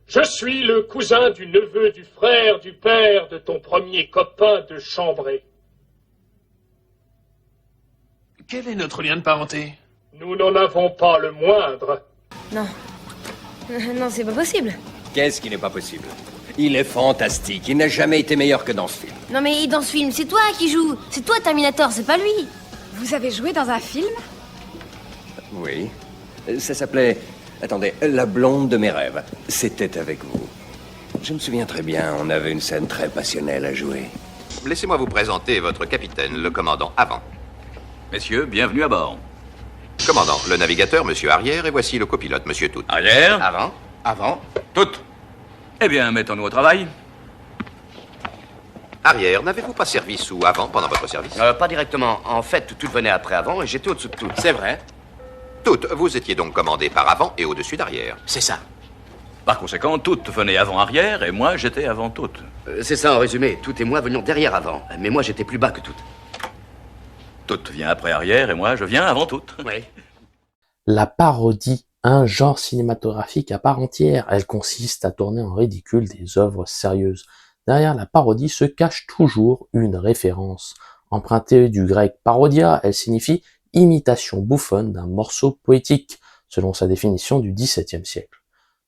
Je suis le cousin du neveu du frère du père de ton premier copain de chambrée. Quel est notre lien de parenté? Nous n'en avons pas le moindre. Non. Non, c'est pas possible. Qu'est-ce qui n'est pas possible? Il est fantastique. Il n'a jamais été meilleur que dans ce film. Non mais dans ce film, c'est toi qui joues. C'est toi Terminator, c'est pas lui. Vous avez joué dans un film? Oui. Ça s'appelait... Attendez, La blonde de mes rêves. C'était avec vous. Je me souviens très bien, on avait une scène très passionnelle à jouer. Laissez-moi vous présenter votre capitaine, le commandant Avant. Messieurs, bienvenue à bord. Commandant, le navigateur, monsieur Arrière, et voici le copilote, monsieur Tout. Arrière. Avant. Avant. Toutes. Eh bien, mettons-nous au travail. Arrière, n'avez-vous pas servi sous Avant pendant votre service? Pas directement. En fait, tout venait après Avant et j'étais au-dessous de tout. C'est vrai. Tout, vous étiez donc commandé par Avant et au-dessus d'Arrière. C'est ça. Par conséquent, toutes venaient avant-arrière et moi, j'étais avant toutes. C'est ça en résumé. Tout et moi venions derrière Avant. Mais moi, j'étais plus bas que tout. Toutes vient après arrière et moi, je viens avant toutes. Oui. La parodie, un genre cinématographique à part entière. Elle consiste à tourner en ridicule des œuvres sérieuses. Derrière la parodie se cache toujours une référence. Empruntée du grec parodia, elle signifie imitation bouffonne d'un morceau poétique, selon sa définition du XVIIe siècle.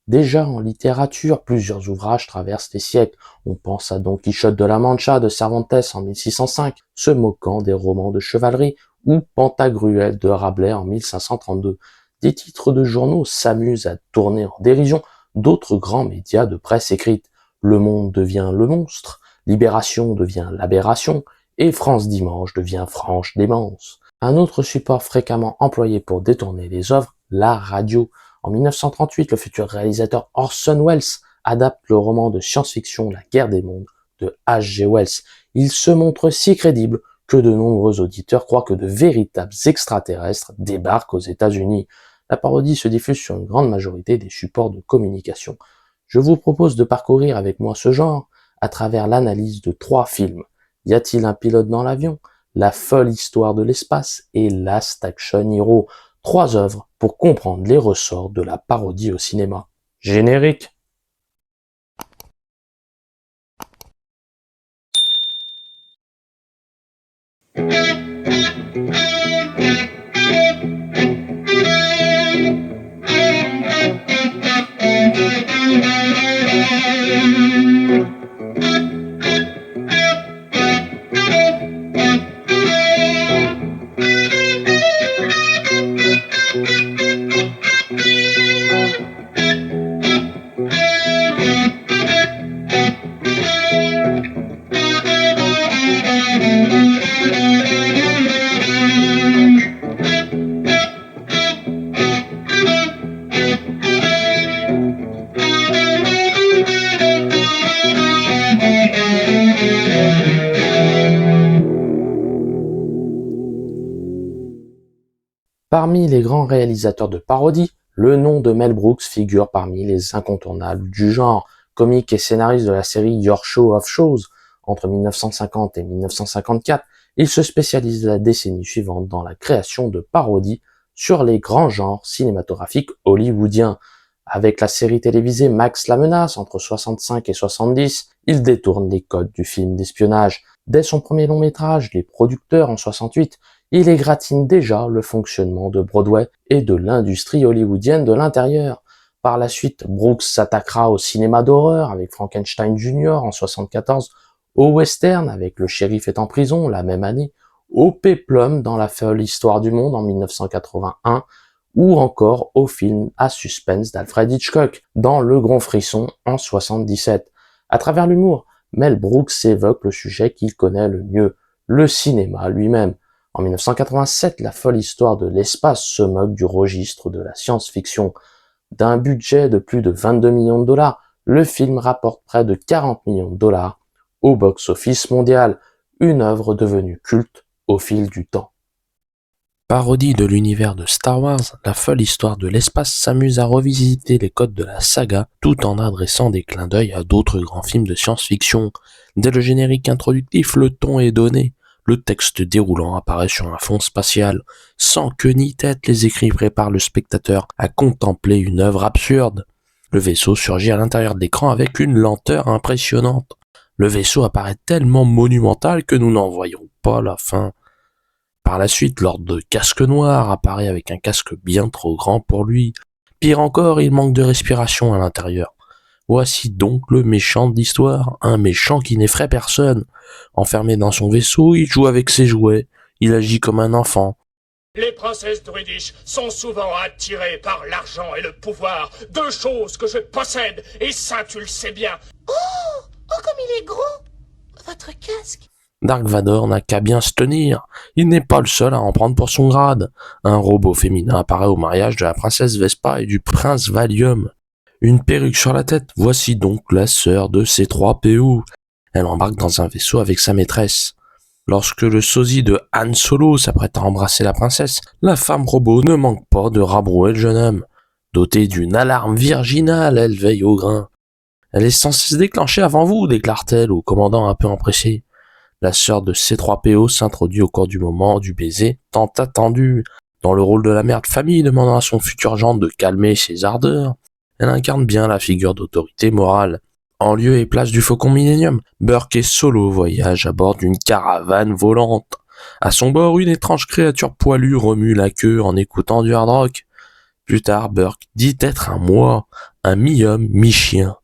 Déjà en littérature, plusieurs ouvrages traversent les siècles. On pense à Don Quichotte de la Mancha de Cervantes en 1605, se moquant des romans de chevalerie, ou Pantagruel de Rabelais en 1532. Des titres de journaux s'amusent à tourner en dérision d'autres grands médias de presse écrite. Le Monde devient Le Monstre, Libération devient L'Aberration, et France Dimanche devient Franche Démence. Un autre support fréquemment employé pour détourner les œuvres, la radio. En 1938, le futur réalisateur Orson Welles adapte le roman de science-fiction La Guerre des mondes de H.G. Wells. Il se montre si crédible que de nombreux auditeurs croient que de véritables extraterrestres débarquent aux États-Unis. La parodie se diffuse sur une grande majorité des supports de communication. Je vous propose de parcourir avec moi ce genre à travers l'analyse de 3 films. Y a-t-il un pilote dans l'avion? La folle histoire de l'espace et Last Action Hero. 3 œuvres pour comprendre les ressorts de la parodie au cinéma. Générique. Parmi les grands réalisateurs de parodies, le nom de Mel Brooks figure parmi les incontournables du genre, comique et scénariste de la série Your Show of Shows. Entre 1950 et 1954, il se spécialise la décennie suivante dans la création de parodies sur les grands genres cinématographiques hollywoodiens. Avec la série télévisée Max la menace entre 65 et 70, il détourne les codes du film d'espionnage. Dès son premier long métrage, Les Producteurs en 68, il égratigne déjà le fonctionnement de Broadway et de l'industrie hollywoodienne de l'intérieur. Par la suite, Brooks s'attaquera au cinéma d'horreur avec Frankenstein Jr. en 74, au western avec Le Shérif est en prison la même année, au péplum dans La folle histoire du monde en 1981, ou encore au film à suspense d'Alfred Hitchcock dans Le Grand Frisson en 77. À travers l'humour, Mel Brooks évoque le sujet qu'il connaît le mieux, le cinéma lui-même. En 1987, La folle histoire de l'espace se moque du registre de la science-fiction. D'un budget de plus de 22 millions de dollars, le film rapporte près de 40 millions de dollars au box-office mondial, une œuvre devenue culte au fil du temps. Parodie de l'univers de Star Wars, La folle histoire de l'espace s'amuse à revisiter les codes de la saga tout en adressant des clins d'œil à d'autres grands films de science-fiction. Dès le générique introductif, le ton est donné. Le texte déroulant apparaît sur un fond spatial. Sans queue ni tête, les écrits préparent le spectateur à contempler une œuvre absurde. Le vaisseau surgit à l'intérieur de l'écran avec une lenteur impressionnante. Le vaisseau apparaît tellement monumental que nous n'en voyons pas la fin. Par la suite, Lord de Casque Noir apparaît avec un casque bien trop grand pour lui. Pire encore, il manque de respiration à l'intérieur. Voici donc le méchant de l'histoire, un méchant qui n'effraie personne. Enfermé dans son vaisseau, il joue avec ses jouets, il agit comme un enfant. Les princesses druidish sont souvent attirées par l'argent et le pouvoir, deux choses que je possède, et ça tu le sais bien. Oh, comme il est gros, votre casque. Dark Vador n'a qu'à bien se tenir, il n'est pas le seul à en prendre pour son grade. Un robot féminin apparaît au mariage de la princesse Vespa et du prince Valium. Une perruque sur la tête, voici donc la sœur de C3PO. Elle embarque dans un vaisseau avec sa maîtresse. Lorsque le sosie de Han Solo s'apprête à embrasser la princesse, la femme robot ne manque pas de rabrouer le jeune homme. Dotée d'une alarme virginale, elle veille au grain. Elle est censée se déclencher avant vous, déclare-t-elle au commandant un peu empressé. La sœur de C3PO s'introduit au cours du moment du baiser, tant attendu. Dans le rôle de la mère de famille demandant à son futur gendre de calmer ses ardeurs, elle incarne bien la figure d'autorité morale. En lieu et place du Faucon Millennium, Burke et Solo voyagent à bord d'une caravane volante. À son bord, une étrange créature poilue remue la queue en écoutant du hard rock. Plus tard, Burke dit être un moi, un mi-homme, mi-chien.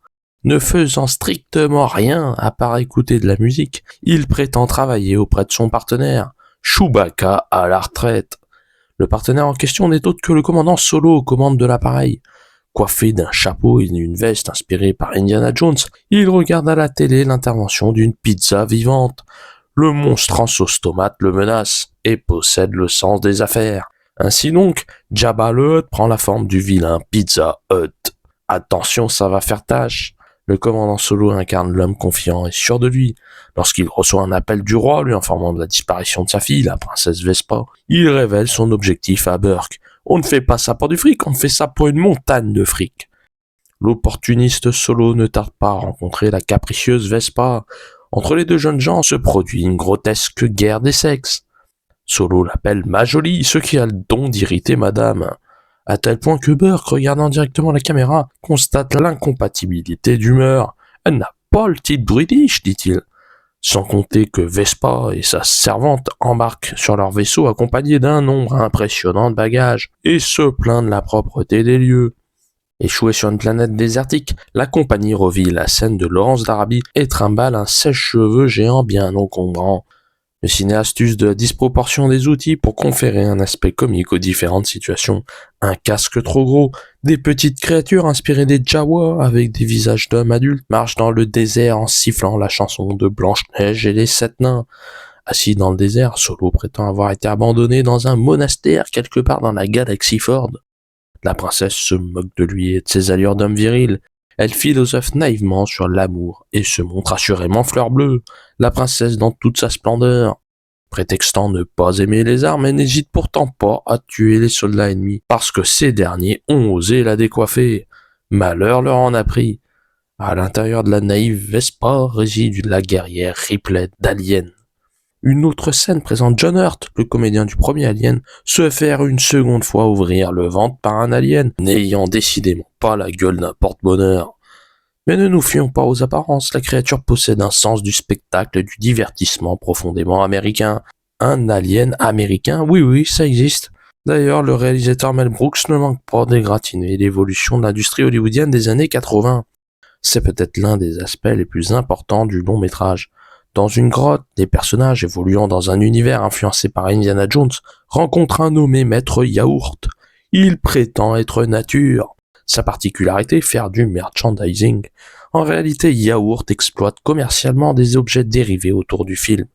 Ne faisant strictement rien à part écouter de la musique, il prétend travailler auprès de son partenaire, Chewbacca à la retraite. Le partenaire en question n'est autre que le commandant Solo aux commandes de l'appareil. Coiffé d'un chapeau et d'une veste inspirée par Indiana Jones, il regarde à la télé l'intervention d'une pizza vivante. Le monstre en sauce tomate le menace et possède le sens des affaires. Ainsi donc, Jabba le Hutt prend la forme du vilain Pizza Hut. Attention, ça va faire tâche. Le commandant Solo incarne l'homme confiant et sûr de lui. Lorsqu'il reçoit un appel du roi lui informant de la disparition de sa fille, la princesse Vespa, il révèle son objectif à Burke. On ne fait pas ça pour du fric, on fait ça pour une montagne de fric. L'opportuniste Solo ne tarde pas à rencontrer la capricieuse Vespa. Entre les deux jeunes gens se produit une grotesque guerre des sexes. Solo l'appelle ma jolie, ce qui a le don d'irriter madame. À tel point que Burke, regardant directement la caméra, constate l'incompatibilité d'humeur. Elle n'a pas le titre british, dit-il. Sans compter que Vespa et sa servante embarquent sur leur vaisseau accompagnés d'un nombre impressionnant de bagages, et se plaint de la propreté des lieux. Échouée sur une planète désertique, la compagnie revit la scène de Laurence d'Arabie et trimballe un sèche-cheveux géant bien encombrant. Le cinéaste use de la disproportion des outils pour conférer un aspect comique aux différentes situations. Un casque trop gros, des petites créatures inspirées des Jawas avec des visages d'hommes adultes marchent dans le désert en sifflant la chanson de Blanche-Neige et les 7 nains. Assis dans le désert, Solo prétend avoir été abandonné dans un monastère quelque part dans la galaxie Ford. La princesse se moque de lui et de ses allures d'homme viril. Elle philosophe naïvement sur l'amour et se montre assurément fleur bleue, la princesse dans toute sa splendeur. Prétextant ne pas aimer les armes, elle n'hésite pourtant pas à tuer les soldats ennemis, parce que ces derniers ont osé la décoiffer. Malheur leur en a pris. À l'intérieur de la naïve Vespa réside la guerrière Ripley d'Alien. Une autre scène présente John Hurt, le comédien du premier Alien, se faire une seconde fois ouvrir le ventre par un alien, n'ayant décidément pas la gueule d'un porte-bonheur. Mais ne nous fions pas aux apparences, la créature possède un sens du spectacle et du divertissement profondément américain. Un alien américain, oui, ça existe. D'ailleurs, le réalisateur Mel Brooks ne manque pas d'égratigner l'évolution de l'industrie hollywoodienne des années 80. C'est peut-être l'un des aspects les plus importants du long métrage. Dans une grotte, des personnages évoluant dans un univers influencé par Indiana Jones rencontrent un nommé Maître Yaourt. Il prétend être nature. Sa particularité, faire du merchandising. En réalité, Yaourt exploite commercialement des objets dérivés autour du film.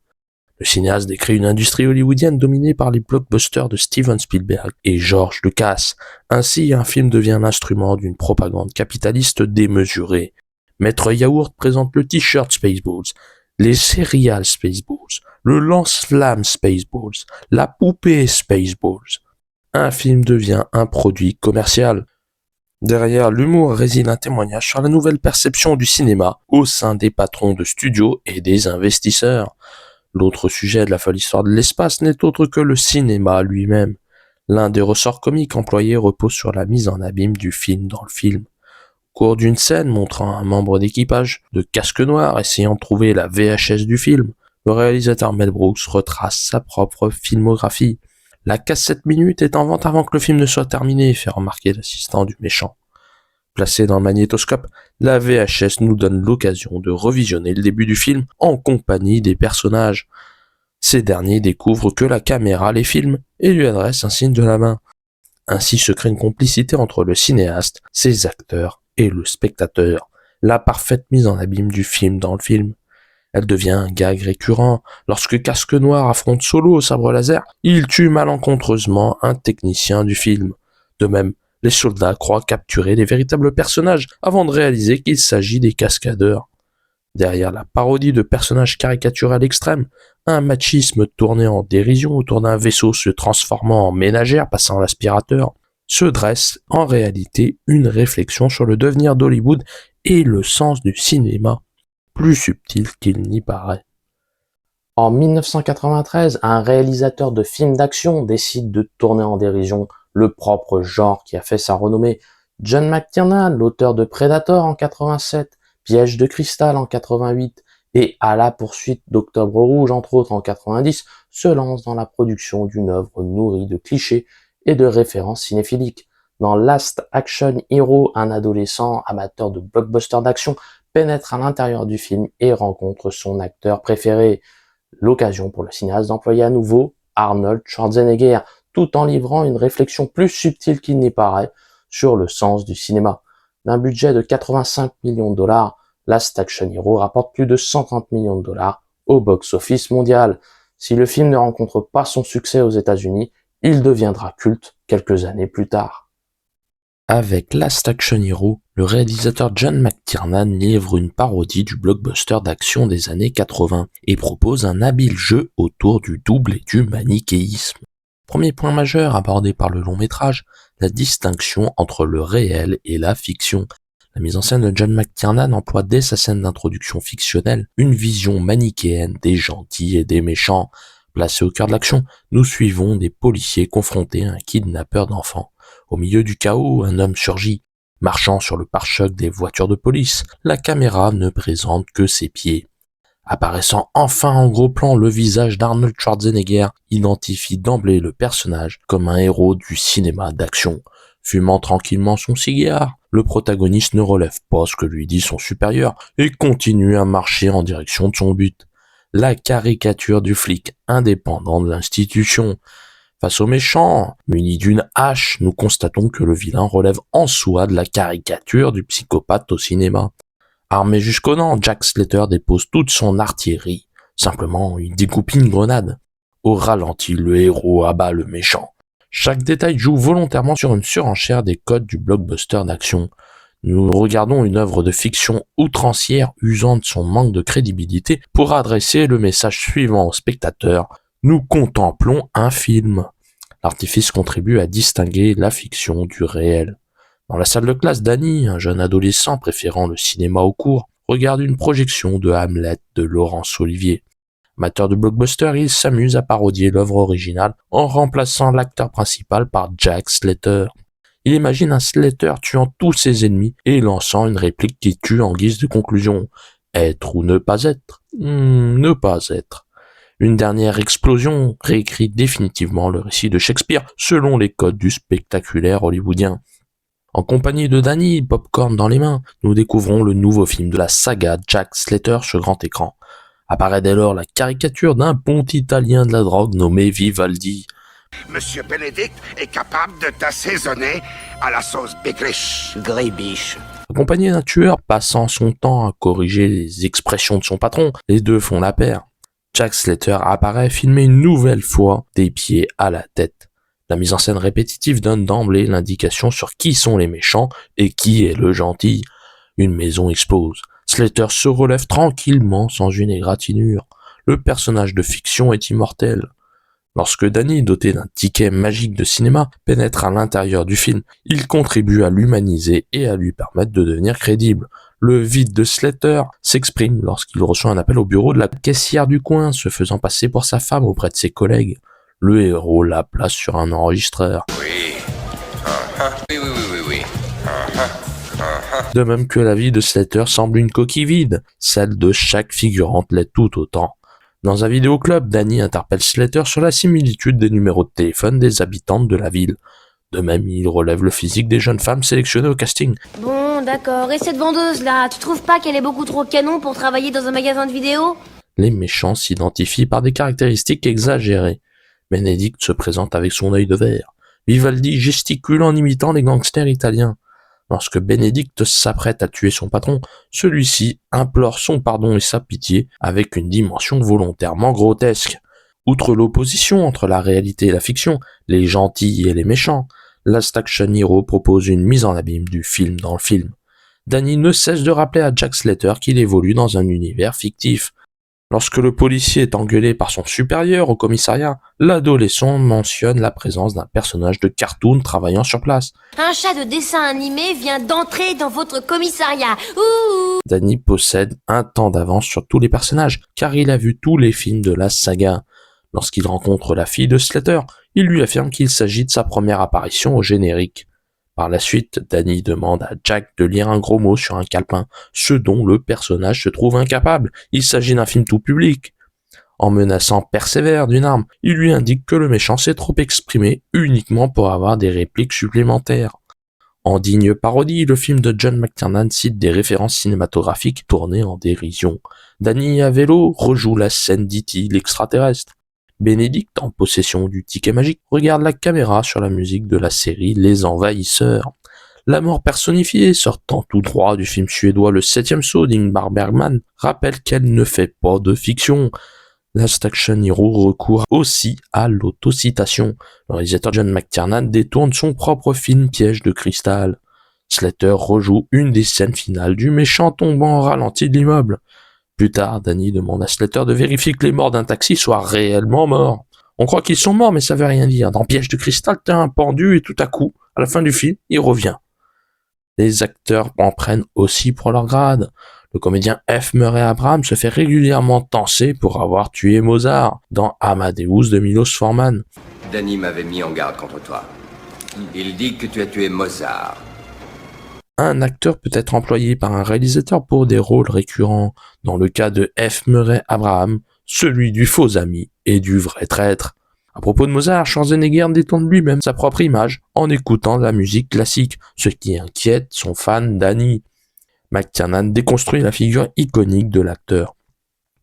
Le cinéaste décrit une industrie hollywoodienne dominée par les blockbusters de Steven Spielberg et George Lucas. Ainsi, un film devient l'instrument d'une propagande capitaliste démesurée. Maître Yaourt présente le t-shirt Spaceballs, les céréales Spaceballs, le lance-flamme Spaceballs, la poupée Spaceballs. Un film devient un produit commercial. Derrière l'humour réside un témoignage sur la nouvelle perception du cinéma au sein des patrons de studios et des investisseurs. L'autre sujet de la folle histoire de l'espace n'est autre que le cinéma lui-même. L'un des ressorts comiques employés repose sur la mise en abîme du film dans le film. Au cours d'une scène montrant un membre d'équipage de casque noir essayant de trouver la VHS du film, le réalisateur Mel Brooks retrace sa propre filmographie. La cassette minute est en vente avant que le film ne soit terminé, fait remarquer l'assistant du méchant. Placée dans le magnétoscope, la VHS nous donne l'occasion de revisionner le début du film en compagnie des personnages. Ces derniers découvrent que la caméra les filme et lui adresse un signe de la main. Ainsi se crée une complicité entre le cinéaste, ses acteurs et le spectateur. La parfaite mise en abîme du film dans le film. Elle devient un gag récurrent. Lorsque Casque Noir affronte Solo au sabre laser, il tue malencontreusement un technicien du film. De même, les soldats croient capturer les véritables personnages avant de réaliser qu'il s'agit des cascadeurs. Derrière la parodie de personnages caricaturés extrêmes, un machisme tourné en dérision autour d'un vaisseau se transformant en ménagère passant l'aspirateur, se dresse en réalité une réflexion sur le devenir d'Hollywood et le sens du cinéma, plus subtil qu'il n'y paraît. En 1993, un réalisateur de films d'action décide de tourner en dérision le propre genre qui a fait sa renommée. John McTiernan, l'auteur de Predator en 87, Piège de cristal en 88 et À la poursuite d'Octobre Rouge entre autres en 90, se lance dans la production d'une œuvre nourrie de clichés et de références cinéphiliques. Dans Last Action Hero, un adolescent amateur de blockbusters d'action pénètre à l'intérieur du film et rencontre son acteur préféré. L'occasion pour le cinéaste d'employer à nouveau Arnold Schwarzenegger, tout en livrant une réflexion plus subtile qu'il n'y paraît sur le sens du cinéma. D'un budget de 85 millions de dollars, Last Action Hero rapporte plus de 130 millions de dollars au box-office mondial. Si le film ne rencontre pas son succès aux États-Unis, il deviendra culte quelques années plus tard. Avec Last Action Hero, le réalisateur John McTiernan livre une parodie du blockbuster d'action des années 80 et propose un habile jeu autour du double et du manichéisme. Premier point majeur abordé par le long métrage, la distinction entre le réel et la fiction. La mise en scène de John McTiernan emploie dès sa scène d'introduction fictionnelle une vision manichéenne des gentils et des méchants. Placés au cœur de l'action, nous suivons des policiers confrontés à un kidnappeur d'enfants. Au milieu du chaos, un homme surgit. Marchant sur le pare-choc des voitures de police, la caméra ne présente que ses pieds. Apparaissant enfin en gros plan, le visage d'Arnold Schwarzenegger identifie d'emblée le personnage comme un héros du cinéma d'action. Fumant tranquillement son cigare, le protagoniste ne relève pas ce que lui dit son supérieur et continue à marcher en direction de son but. La caricature du flic indépendant de l'institution. Face au méchant, muni d'une hache, nous constatons que le vilain relève en soi de la caricature du psychopathe au cinéma. Armé jusqu'aux dents, Jack Slater dépose toute son artillerie. Simplement, il découpe une grenade. Au ralenti, le héros abat le méchant. Chaque détail joue volontairement sur une surenchère des codes du blockbuster d'action. Nous regardons une œuvre de fiction outrancière usant de son manque de crédibilité pour adresser le message suivant au spectateur. Nous contemplons un film. L'artifice contribue à distinguer la fiction du réel. Dans la salle de classe, Danny, un jeune adolescent préférant le cinéma au cours, regarde une projection de Hamlet de Laurence Olivier. Amateur de blockbuster, il s'amuse à parodier l'œuvre originale en remplaçant l'acteur principal par Jack Slater. Il imagine un Slater tuant tous ses ennemis et lançant une réplique qui tue en guise de conclusion. Être ou ne pas être? Ne pas être. Une dernière explosion réécrit définitivement le récit de Shakespeare selon les codes du spectaculaire hollywoodien. En compagnie de Danny, popcorn dans les mains, nous découvrons le nouveau film de la saga Jack Slater sur grand écran. Apparaît dès lors la caricature d'un ponte italien de la drogue nommé Vivaldi. Monsieur Benedict est capable de t'assaisonner à la sauce Biglish. Gribiche. Accompagné d'un tueur passant son temps à corriger les expressions de son patron, les deux font la paire. Jack Slater apparaît filmé une nouvelle fois des pieds à la tête. La mise en scène répétitive donne d'emblée l'indication sur qui sont les méchants et qui est le gentil. Une maison explose. Slater se relève tranquillement sans une égratignure. Le personnage de fiction est immortel. Lorsque Danny, doté d'un ticket magique de cinéma, pénètre à l'intérieur du film, il contribue à l'humaniser et à lui permettre de devenir crédible. Le vide de Slater s'exprime lorsqu'il reçoit un appel au bureau de la caissière du coin, se faisant passer pour sa femme auprès de ses collègues. Le héros la place sur un enregistreur. Oui. Oui. De même que la vie de Slater semble une coquille vide, celle de chaque figurante l'est tout autant. Dans un vidéoclub, Danny interpelle Slater sur la similitude des numéros de téléphone des habitantes de la ville. De même, il relève le physique des jeunes femmes sélectionnées au casting. Bon, d'accord. Et cette vendeuse-là, tu trouves pas qu'elle est beaucoup trop canon pour travailler dans un magasin de vidéo? Les méchants s'identifient par des caractéristiques exagérées. Benedict se présente avec son œil de verre. Vivaldi gesticule en imitant les gangsters italiens. Lorsque Benedict s'apprête à tuer son patron, celui-ci implore son pardon et sa pitié avec une dimension volontairement grotesque. Outre l'opposition entre la réalité et la fiction, les gentils et les méchants, Last Action Hero propose une mise en abîme du film dans le film. Danny ne cesse de rappeler à Jack Slater qu'il évolue dans un univers fictif. Lorsque le policier est engueulé par son supérieur au commissariat, l'adolescent mentionne la présence d'un personnage de cartoon travaillant sur place. Un chat de dessin animé vient d'entrer dans votre commissariat. Ouh! Danny possède un temps d'avance sur tous les personnages, car il a vu tous les films de la saga. Lorsqu'il rencontre la fille de Slater, il lui affirme qu'il s'agit de sa première apparition au générique. Par la suite, Danny demande à Jack de lire un gros mot sur un calepin, ce dont le personnage se trouve incapable. Il s'agit d'un film tout public. En menaçant Persévère d'une arme, il lui indique que le méchant s'est trop exprimé uniquement pour avoir des répliques supplémentaires. En digne parodie, le film de John McTiernan cite des références cinématographiques tournées en dérision. Danny à vélo rejoue la scène d'E.T. l'extraterrestre. Benedict, en possession du ticket magique, regarde la caméra sur la musique de la série Les Envahisseurs. La mort personnifiée, sortant tout droit du film suédois Le 7e saut d'Ingmar Bergman, rappelle qu'elle ne fait pas de fiction. Last Action Hero recourt aussi à l'autocitation. Le réalisateur John McTiernan détourne son propre film Piège de cristal. Slater rejoue une des scènes finales du méchant tombant en ralenti de l'immeuble. Plus tard, Danny demande à Slater de vérifier que les morts d'un taxi soient réellement morts. On croit qu'ils sont morts, mais ça veut rien dire. Dans Piège de cristal, t'as un pendu et tout à coup, à la fin du film, il revient. Les acteurs en prennent aussi pour leur grade. Le comédien F. Murray Abraham se fait régulièrement tancer pour avoir tué Mozart dans Amadeus de Milos Forman. Danny m'avait mis en garde contre toi. Il dit que tu as tué Mozart. Un acteur peut être employé par un réalisateur pour des rôles récurrents. Dans le cas de F. Murray Abraham, celui du faux ami et du vrai traître. À propos de Mozart, Schwarzenegger détourne lui-même sa propre image en écoutant la musique classique, ce qui inquiète son fan Danny. McTiernan déconstruit la figure iconique de l'acteur.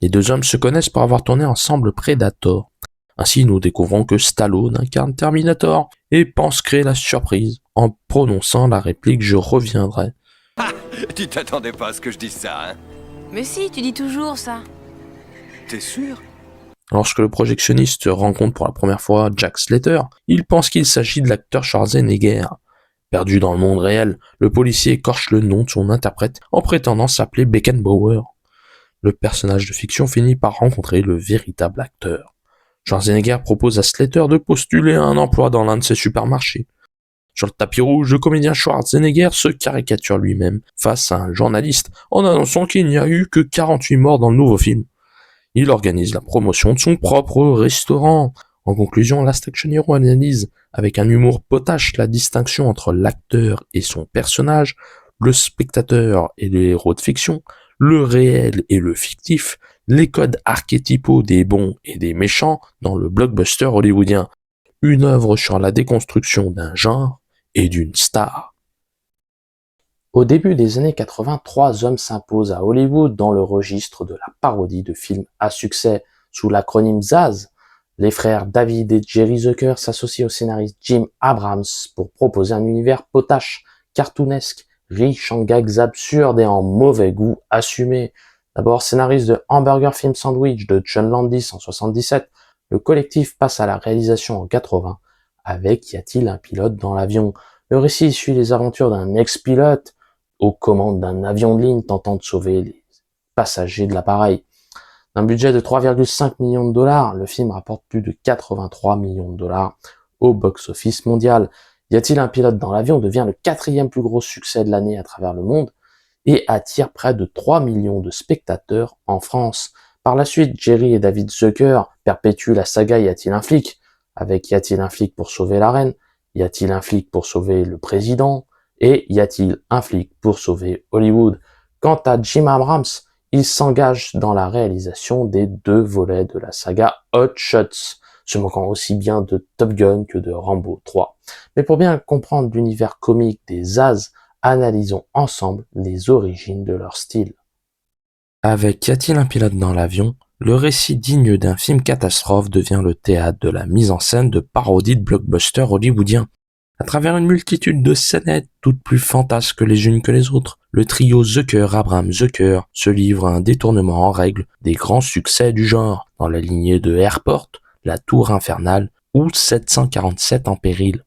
Les deux hommes se connaissent pour avoir tourné ensemble Predator. Ainsi, nous découvrons que Stallone incarne Terminator et pense créer la surprise en prononçant la réplique « Je reviendrai ». Ah, tu t'attendais pas à ce que je dise ça, hein? Mais si, tu dis toujours ça. T'es sûr? Lorsque le projectionniste rencontre pour la première fois Jack Slater, il pense qu'il s'agit de l'acteur Schwarzenegger. Perdu dans le monde réel, le policier écorche le nom de son interprète en prétendant s'appeler Beckenbauer. Le personnage de fiction finit par rencontrer le véritable acteur. Schwarzenegger propose à Slater de postuler à un emploi dans l'un de ses supermarchés. Sur le tapis rouge, le comédien Schwarzenegger se caricature lui-même face à un journaliste en annonçant qu'il n'y a eu que 48 morts dans le nouveau film. Il organise la promotion de son propre restaurant. En conclusion, Last Action Hero analyse avec un humour potache la distinction entre l'acteur et son personnage, le spectateur et le héros de fiction, le réel et le fictif, les codes archétypaux des bons et des méchants dans le blockbuster hollywoodien. Une œuvre sur la déconstruction d'un genre et d'une star. Au début des années 80, 3 hommes s'imposent à Hollywood dans le registre de la parodie de films à succès sous l'acronyme ZAZ. Les frères David et Jerry Zucker s'associent au scénariste Jim Abrams pour proposer un univers potache, cartoonesque, riche en gags absurdes et en mauvais goût assumé. D'abord scénariste de Hamburger Film Sandwich de John Landis en 77, le collectif passe à la réalisation en 80 avec Y a-t-il un pilote dans l'avion? Le récit suit les aventures d'un ex-pilote aux commandes d'un avion de ligne tentant de sauver les passagers de l'appareil. D'un budget de 3,5 millions de dollars, le film rapporte plus de 83 millions de dollars au box-office mondial. Y a-t-il un pilote dans l'avion devient le 4e plus gros succès de l'année à travers le monde et attire près de 3 millions de spectateurs en France. Par la suite, Jerry et David Zucker perpétuent la saga Y a-t-il un flic? Avec Y a-t-il un flic pour sauver la reine? Y a-t-il un flic pour sauver le président? Et y a-t-il un flic pour sauver Hollywood? Quant à Jim Abrams, il s'engage dans la réalisation des 2 volets de la saga Hot Shots, se moquant aussi bien de Top Gun que de Rambo 3. Mais pour bien comprendre l'univers comique des As, analysons ensemble les origines de leur style. Avec Y a-t-il un pilote dans l'avion, le récit digne d'un film catastrophe devient le théâtre de la mise en scène de parodies de blockbusters hollywoodiens. À travers une multitude de scénettes, toutes plus fantasques les unes que les autres, le trio Zucker-Abrams-Zucker se livre à un détournement en règle des grands succès du genre, dans la lignée de Airport, La Tour Infernale ou 747 en péril.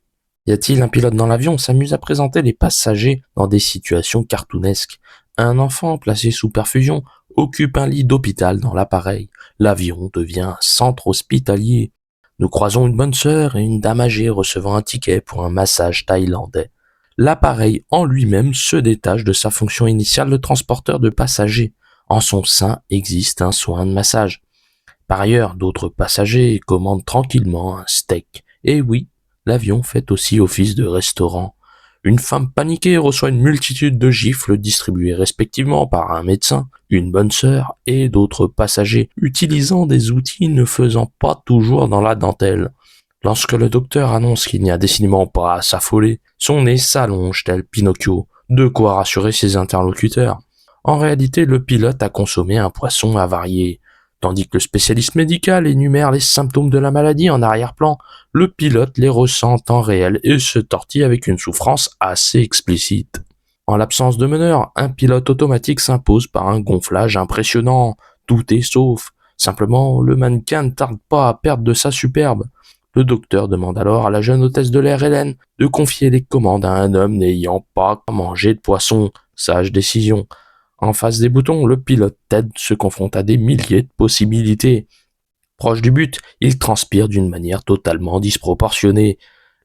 Y a-t-il un pilote dans l'avion s'amuse à présenter les passagers dans des situations cartoonesques. Un enfant placé sous perfusion occupe un lit d'hôpital dans l'appareil. L'avion devient un centre hospitalier. Nous croisons une bonne sœur et une dame âgée recevant un ticket pour un massage thaïlandais. L'appareil en lui-même se détache de sa fonction initiale de transporteur de passagers. En son sein existe un soin de massage. Par ailleurs, d'autres passagers commandent tranquillement un steak. Et oui, l'avion fait aussi office de restaurant. Une femme paniquée reçoit une multitude de gifles distribuées respectivement par un médecin, une bonne sœur et d'autres passagers, utilisant des outils ne faisant pas toujours dans la dentelle. Lorsque le docteur annonce qu'il n'y a décidément pas à s'affoler, son nez s'allonge tel Pinocchio, de quoi rassurer ses interlocuteurs. En réalité, le pilote a consommé un poisson avarié. Tandis que le spécialiste médical énumère les symptômes de la maladie en arrière-plan, le pilote les ressent en temps réel et se tortille avec une souffrance assez explicite. En l'absence de meneur, un pilote automatique s'impose par un gonflage impressionnant. Tout est sauf. Simplement, le mannequin ne tarde pas à perdre de sa superbe. Le docteur demande alors à la jeune hôtesse de l'air Hélène de confier les commandes à un homme n'ayant pas mangé de poisson. Sage décision. En face des boutons, le pilote Ted se confronte à des milliers de possibilités. Proche du but, il transpire d'une manière totalement disproportionnée.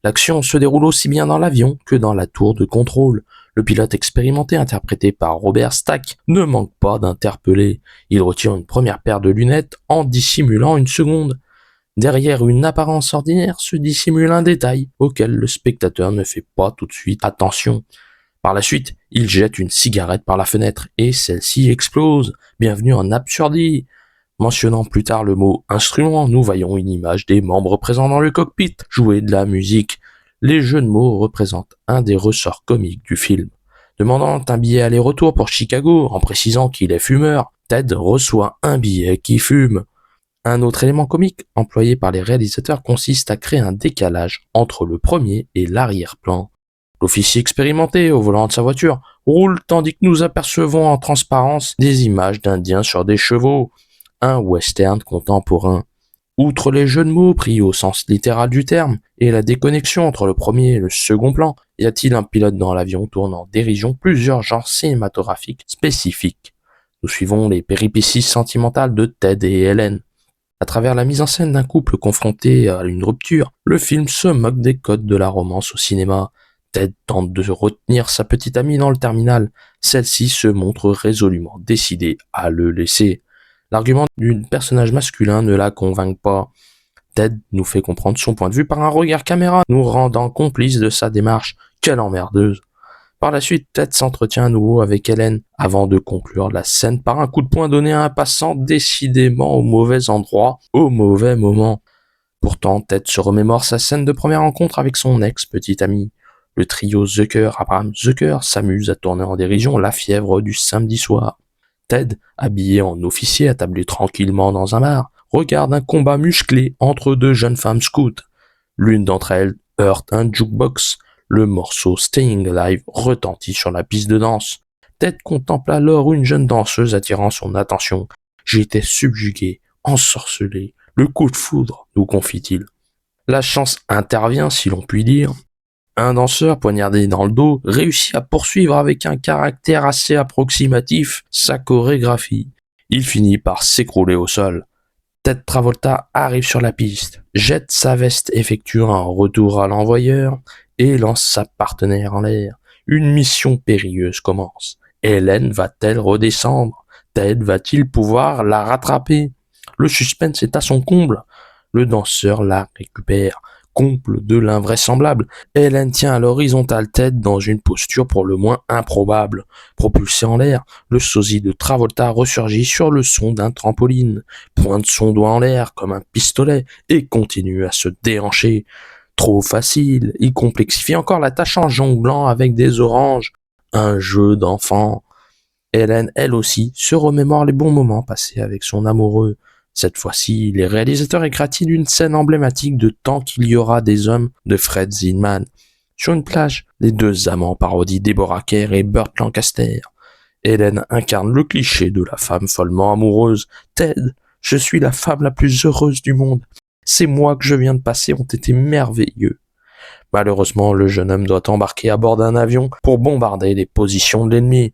L'action se déroule aussi bien dans l'avion que dans la tour de contrôle. Le pilote expérimenté, interprété par Robert Stack, ne manque pas d'interpeller. Il retire une première paire de lunettes en dissimulant une seconde. Derrière une apparence ordinaire se dissimule un détail auquel le spectateur ne fait pas tout de suite attention. Par la suite, il jette une cigarette par la fenêtre et celle-ci explose. Bienvenue en absurdie. Mentionnant plus tard le mot instrument, nous voyons une image des membres présents dans le cockpit jouer de la musique. Les jeux de mots représentent un des ressorts comiques du film. Demandant un billet aller-retour pour Chicago en précisant qu'il est fumeur, Ted reçoit un billet qui fume. Un autre élément comique employé par les réalisateurs consiste à créer un décalage entre le premier et l'arrière-plan. L'officier expérimenté au volant de sa voiture roule tandis que nous apercevons en transparence des images d'Indiens sur des chevaux, un western contemporain. Outre les jeux de mots pris au sens littéral du terme et la déconnexion entre le premier et le second plan, y a-t-il un pilote dans l'avion tourne en dérision plusieurs genres cinématographiques spécifiques. Nous suivons les péripéties sentimentales de Ted et Helen. À travers la mise en scène d'un couple confronté à une rupture, le film se moque des codes de la romance au cinéma. Ted tente de retenir sa petite amie dans le terminal. Celle-ci se montre résolument décidée à le laisser. L'argument du personnage masculin ne la convainc pas. Ted nous fait comprendre son point de vue par un regard caméra, nous rendant complices de sa démarche. Quelle emmerdeuse. Par la suite, Ted s'entretient à nouveau avec Helen, avant de conclure la scène par un coup de poing donné à un passant décidément au mauvais endroit, au mauvais moment. Pourtant, Ted se remémore sa scène de première rencontre avec son ex-petite amie. Le trio Zucker-Abrams-Zucker s'amuse à tourner en dérision La Fièvre du samedi soir. Ted, habillé en officier attablé tranquillement dans un bar, regarde un combat musclé entre deux jeunes femmes scouts. L'une d'entre elles heurte un jukebox. Le morceau Staying Alive retentit sur la piste de danse. Ted contemple alors une jeune danseuse attirant son attention. J'étais subjugué, ensorcelé. Le coup de foudre, nous confie-t-il. La chance intervient, si l'on peut dire. Un danseur poignardé dans le dos réussit à poursuivre avec un caractère assez approximatif sa chorégraphie. Il finit par s'écrouler au sol. Ted Travolta arrive sur la piste, jette sa veste effectuant un retour à l'envoyeur et lance sa partenaire en l'air. Une mission périlleuse commence. Hélène va-t-elle redescendre? Ted va-t-il pouvoir la rattraper? Le suspense est à son comble. Le danseur la récupère, comble de l'invraisemblable. Hélène tient à l'horizontale Ted dans une posture pour le moins improbable. Propulsé en l'air, le sosie de Travolta ressurgit sur le son d'un trampoline, pointe son doigt en l'air comme un pistolet et continue à se déhancher. Trop facile, il complexifie encore la tâche en jonglant avec des oranges. Un jeu d'enfant. Hélène, elle aussi, se remémore les bons moments passés avec son amoureux. Cette fois-ci, les réalisateurs égratignent une scène emblématique de Tant qu'il y aura des hommes de Fred Zinman. Sur une plage, les deux amants parodient Deborah Kerr et Burt Lancaster. Hélène incarne le cliché de la femme follement amoureuse. Ted, je suis la femme la plus heureuse du monde. Ces mois que je viens de passer ont été merveilleux. Malheureusement, le jeune homme doit embarquer à bord d'un avion pour bombarder les positions de l'ennemi.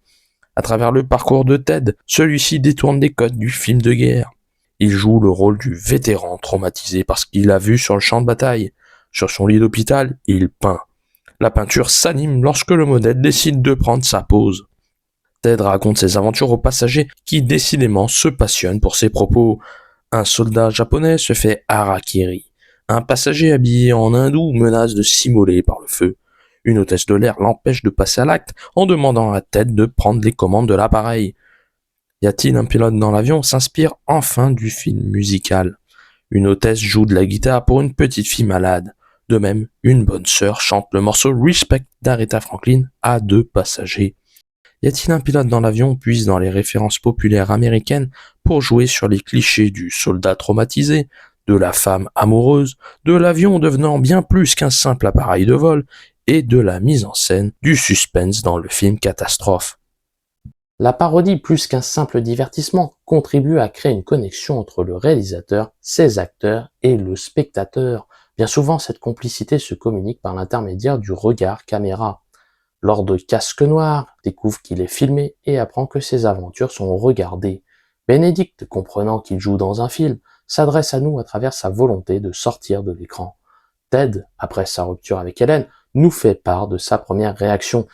À travers le parcours de Ted, celui-ci détourne des codes du film de guerre. Il joue le rôle du vétéran traumatisé par ce qu'il a vu sur le champ de bataille. Sur son lit d'hôpital, il peint. La peinture s'anime lorsque le modèle décide de prendre sa pose. Ted raconte ses aventures aux passagers qui décidément se passionnent pour ses propos. Un soldat japonais se fait harakiri. Un passager habillé en hindou menace de s'immoler par le feu. Une hôtesse de l'air l'empêche de passer à l'acte en demandant à Ted de prendre les commandes de l'appareil. Y a-t-il un pilote dans l'avion s'inspire enfin du film musical. Une hôtesse joue de la guitare pour une petite fille malade. De même, une bonne sœur chante le morceau Respect d'Aretha Franklin à deux passagers. Y a-t-il un pilote dans l'avion puise dans les références populaires américaines pour jouer sur les clichés du soldat traumatisé, de la femme amoureuse, de l'avion devenant bien plus qu'un simple appareil de vol, et de la mise en scène du suspense dans le film catastrophe. La parodie, plus qu'un simple divertissement, contribue à créer une connexion entre le réalisateur, ses acteurs et le spectateur. Bien souvent, cette complicité se communique par l'intermédiaire du regard caméra. Lors de Casque Noir, découvre qu'il est filmé et apprend que ses aventures sont regardées. Benedict, comprenant qu'il joue dans un film, s'adresse à nous à travers sa volonté de sortir de l'écran. Ted, après sa rupture avec Hélène, nous fait part de sa première réaction.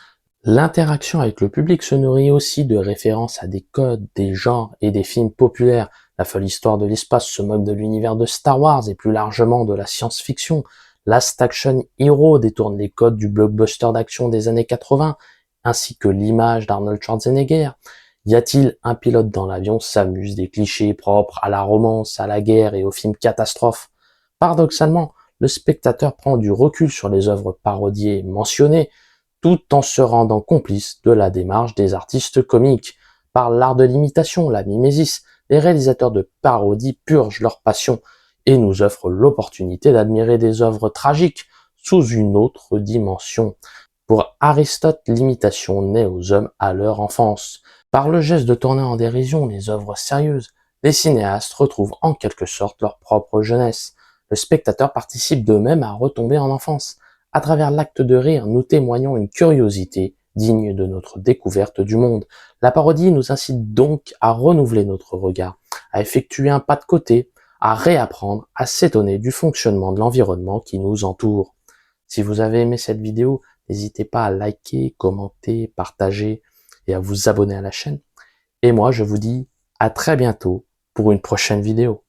L'interaction avec le public se nourrit aussi de références à des codes, des genres et des films populaires. La folle histoire de l'espace se moque de l'univers de Star Wars et plus largement de la science-fiction. Last Action Hero détourne les codes du blockbuster d'action des années 80, ainsi que l'image d'Arnold Schwarzenegger. Y a-t-il un pilote dans l'avion s'amuse des clichés propres à la romance, à la guerre et aux films catastrophes. Paradoxalement, le spectateur prend du recul sur les œuvres parodiées mentionnées, tout en se rendant complice de la démarche des artistes comiques. Par l'art de l'imitation, la mimésis, les réalisateurs de parodies purgent leur passion et nous offrent l'opportunité d'admirer des œuvres tragiques sous une autre dimension. Pour Aristote, l'imitation naît aux hommes à leur enfance. Par le geste de tourner en dérision les œuvres sérieuses, les cinéastes retrouvent en quelque sorte leur propre jeunesse. Le spectateur participe de même à retomber en enfance. À travers l'acte de rire, nous témoignons une curiosité digne de notre découverte du monde. La parodie nous incite donc à renouveler notre regard, à effectuer un pas de côté, à réapprendre, à s'étonner du fonctionnement de l'environnement qui nous entoure. Si vous avez aimé cette vidéo, n'hésitez pas à liker, commenter, partager et à vous abonner à la chaîne. Et moi, je vous dis à très bientôt pour une prochaine vidéo.